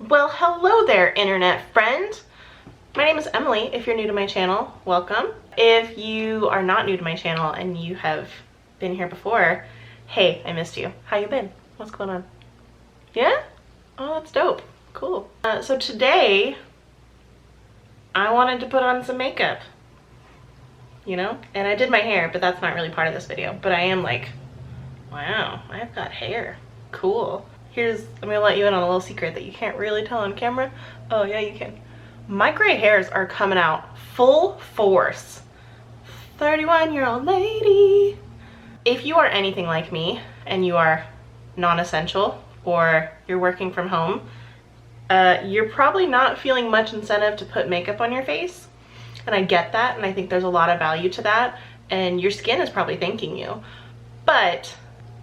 Well, hello there, internet friend. My name is Emily. If you're new to my channel, welcome. If you are not new to my channel and you have been here before, hey, I missed you. How you been? What's going on? Yeah? Oh, that's dope. Cool. So today, I wanted to put on some makeup, you know? And I did my hair, but that's not really part of this video. But I am like, wow, I've got hair. Cool. I'm gonna let you in on a little secret that you can't really tell on camera. Oh yeah, you can. My gray hairs are coming out full force. 31-year-old lady. If you are anything like me and you are non-essential or you're working from home, you're probably not feeling much incentive to put makeup on your face. And I get that, and I think there's a lot of value to that, and your skin is probably thanking you. But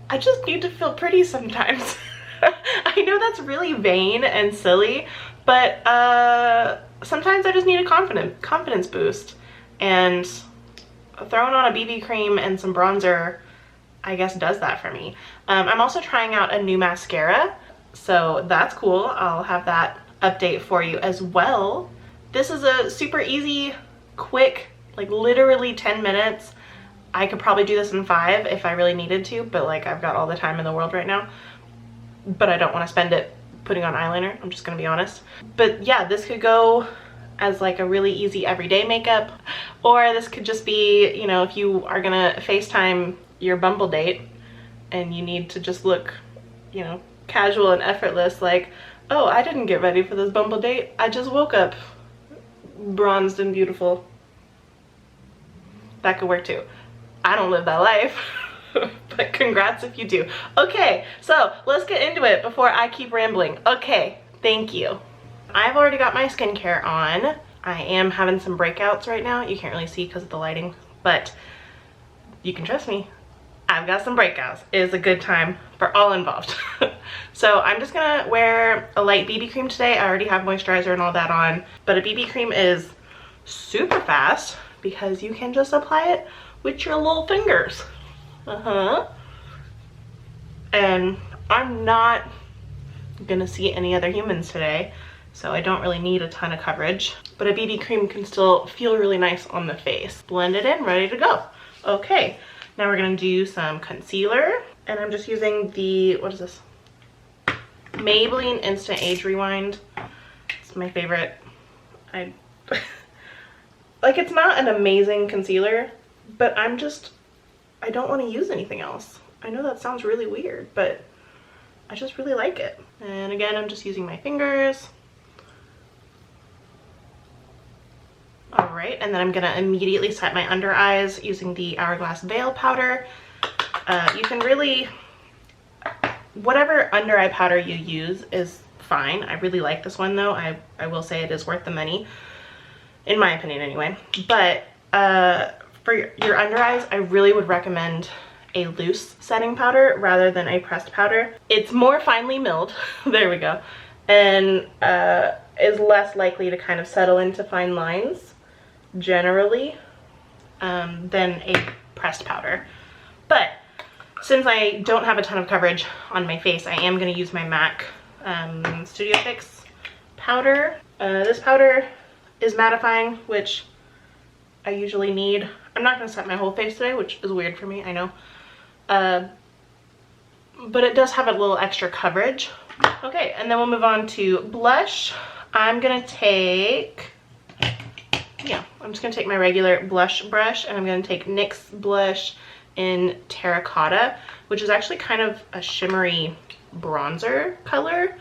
I just need to feel pretty sometimes. I know that's really vain and silly, but sometimes I just need a confidence boost, and throwing on a BB cream and some bronzer, I guess, does that for me. I'm also trying out a new mascara, so that's cool. I'll have that update for you as well. This is a super easy, quick, like literally 10 minutes. I could probably do this in 5 if I really needed to, but like I've got all the time in the world right now. But I don't want to spend it putting on eyeliner, I'm just gonna be honest. But yeah, this could go as like a really easy everyday makeup, or this could just be, you know, if you are gonna FaceTime your Bumble date and you need to just look, you know, casual and effortless, like, oh, I didn't get ready for this Bumble date, I just woke up bronzed and beautiful. That could work too. I don't live that life. But congrats if you do. Okay, so let's get into it before I keep rambling. Okay, thank you. I've already got my skincare on. I am having some breakouts right now. You can't really see because of the lighting, but you can trust me. I've got some breakouts. It is a good time for all involved. So I'm just gonna wear a light BB cream today. I already have moisturizer and all that on, but a BB cream is super fast because you can just apply it with your little fingers. And I'm not gonna see any other humans today, so I don't really need a ton of coverage, but a BB cream can still feel really nice on the face. Blend it in, ready to go. Okay, now we're gonna do some concealer, and I'm just using the, what is this? Maybelline Instant Age Rewind. It's my favorite. Like, it's not an amazing concealer, but I don't want to use anything else. I know that sounds really weird, but I just really like it. And again, I'm just using my fingers. All right, and then I'm gonna immediately set my under eyes using the Hourglass Veil powder. You can really, whatever under eye powder you use is fine. I really like this one though. I will say it is worth the money, in my opinion anyway. But for your under eyes, I really would recommend a loose setting powder rather than a pressed powder. It's more finely milled, there we go, and is less likely to kind of settle into fine lines generally than a pressed powder. But since I don't have a ton of coverage on my face, I am going to use my MAC Studio Fix powder. This powder is mattifying, which I usually need. I'm not going to set my whole face today, which is weird for me, I know. But it does have a little extra coverage. Okay, and then we'll move on to blush. I'm going to take, I'm just going to take my regular blush brush, and I'm going to take NYX blush in Terracotta, which is actually kind of a shimmery bronzer color,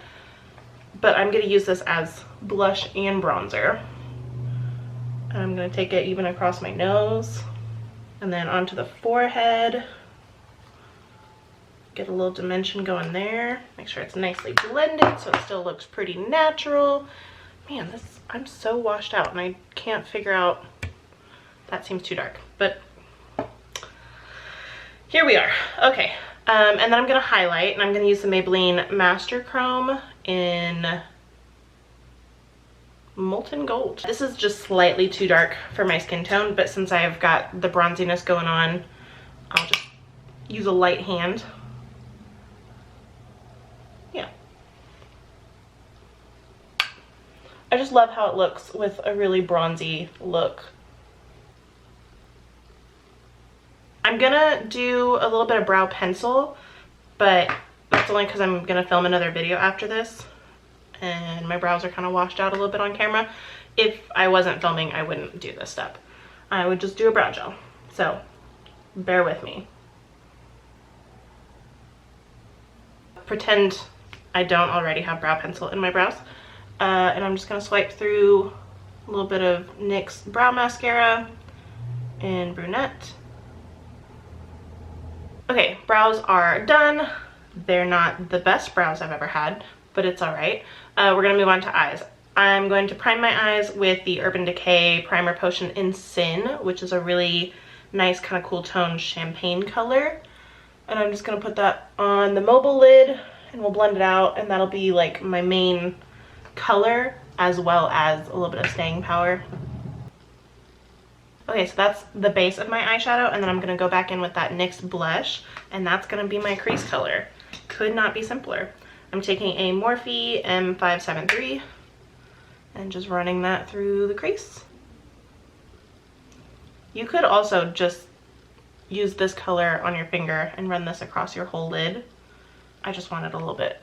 but I'm going to use this as blush and bronzer. I'm going to take it even across my nose and then onto the forehead. Get a little dimension going there. Make sure it's nicely blended so it still looks pretty natural. Man, I'm so washed out and I can't figure out, that seems too dark, but here we are. Okay, and then I'm going to highlight, and I'm going to use the Maybelline Master Chrome in Molten Gold. This is just slightly too dark for my skin tone, but since I've got the bronziness going on, I'll just use a light hand. Yeah. I just love how it looks with a really bronzy look. I'm gonna do a little bit of brow pencil, but that's only because I'm gonna film another video after this, and my brows are kind of washed out a little bit on camera. If I wasn't filming, I wouldn't do this step. I would just do a brow gel. So bear with me. Pretend I don't already have brow pencil in my brows. And I'm just gonna swipe through a little bit of NYX brow mascara in brunette. Okay, brows are done. They're not the best brows I've ever had, but it's all right. We're gonna move on to eyes. I'm going to prime my eyes with the Urban Decay Primer Potion in Sin, which is a really nice kind of cool tone champagne color. And I'm just gonna put that on the mobile lid and we'll blend it out, and that'll be like my main color as well as a little bit of staying power. Okay, so that's the base of my eyeshadow, and then I'm gonna go back in with that NYX blush, and that's gonna be my crease color. Could not be simpler. I'm taking a Morphe M573 and just running that through the crease. You could also just use this color on your finger and run this across your whole lid. I just wanted a little bit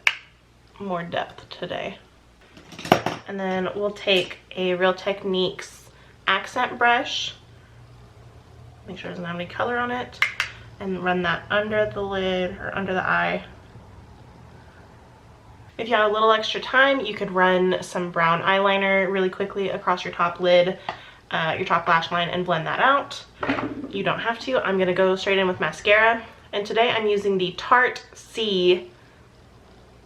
more depth today. And then we'll take a Real Techniques accent brush, make sure it doesn't have any color on it, and run that under the lid or under the eye. If you have a little extra time, you could run some brown eyeliner really quickly across your top lid, your top lash line, and blend that out. You don't have to. I'm gonna go straight in with mascara, and today I'm using the Tarte Sea,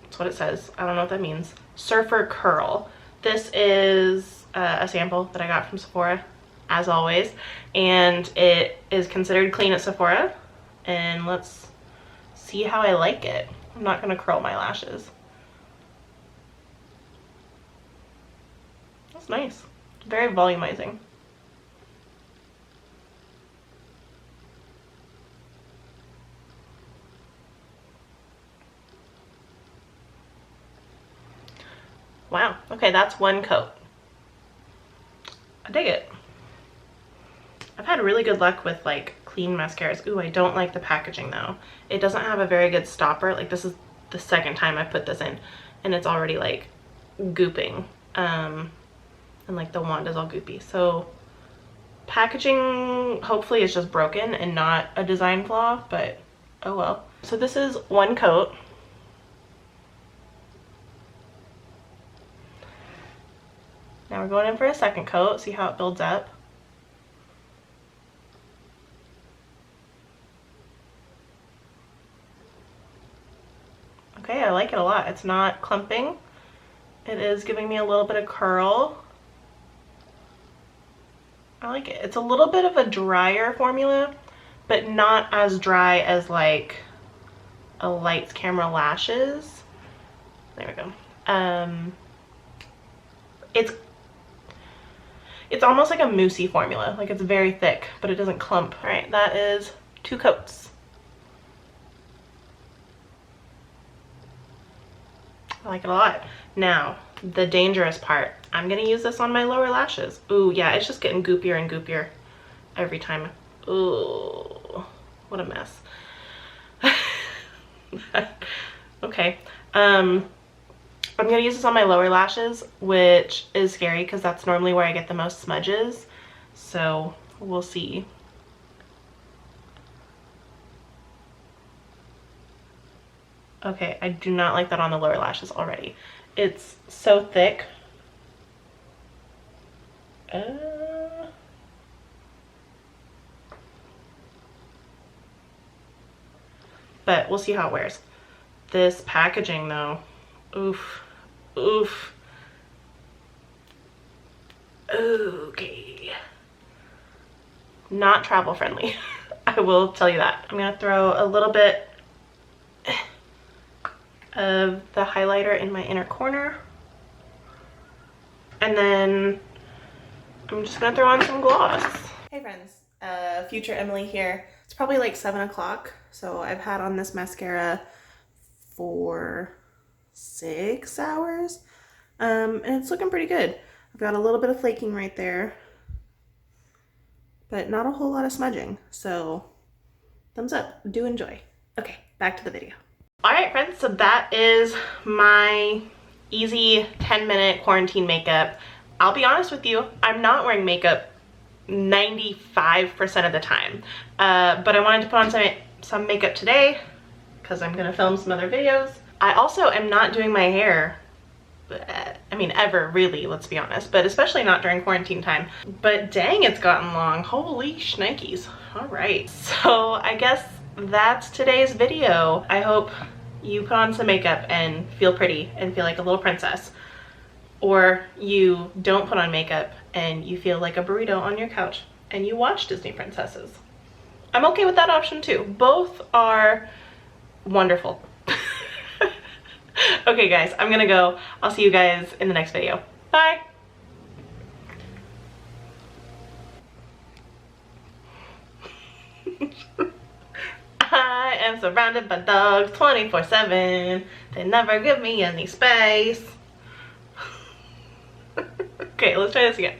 that's what it says, I don't know what that means, Surfer Curl. This is a sample that I got from Sephora, as always, and it is considered clean at Sephora, and let's see how I like it. I'm not gonna curl my lashes. That's nice. Very volumizing. Wow, okay, that's one coat. I dig it. I've had really good luck with like clean mascaras. Ooh, I don't like the packaging though. It doesn't have a very good stopper. Like, this is the second time I put this in and it's already like gooping. And like the wand is all goopy. So packaging hopefully is just broken and not a design flaw, but oh well. So this is one coat. Now we're going in for a second coat, see how it builds up. Okay, I like it a lot. It's not clumping. It is giving me a little bit of curl. I like it. It's a little bit of a drier formula, but not as dry as like a Lights Camera Lashes. There we go. It's almost like a moussey formula. Like, it's very thick, but it doesn't clump. All right, that is 2 coats. I like it a lot. Now, the dangerous part. I'm gonna use this on my lower lashes. Ooh, yeah, it's just getting goopier and goopier every time. Ooh, what a mess. Okay. I'm gonna use this on my lower lashes, which is scary because that's normally where I get the most smudges. So we'll see. Okay, I do not like that on the lower lashes already. It's so thick. But we'll see how it wears. This packaging though, oof. Oof. Okay. Not travel friendly. I will tell you that. I'm gonna throw a little bit of the highlighter in my inner corner. And then I'm just gonna throw on some gloss. Hey friends, future Emily here. It's probably like 7 o'clock. So I've had on this mascara for 6 hours, and it's looking pretty good. I've got a little bit of flaking right there, but not a whole lot of smudging. So thumbs up, do enjoy. Okay, back to the video. All right, friends, so that is my easy 10-minute quarantine makeup. I'll be honest with you, I'm not wearing makeup 95% of the time, but I wanted to put on some makeup today because I'm gonna film some other videos. I also am not doing my hair, I mean, ever really, let's be honest, but especially not during quarantine time. But dang, it's gotten long. Holy shnikes. All right, so I guess that's today's video. I hope you put on some makeup and feel pretty and feel like a little princess, or you don't put on makeup and you feel like a burrito on your couch and you watch Disney princesses. I'm okay with that option too. Both are wonderful. Okay guys, I'm gonna go. I'll see you guys in the next video. Bye. I am surrounded by dogs 24/7. They never give me any space. Okay, let's try this again.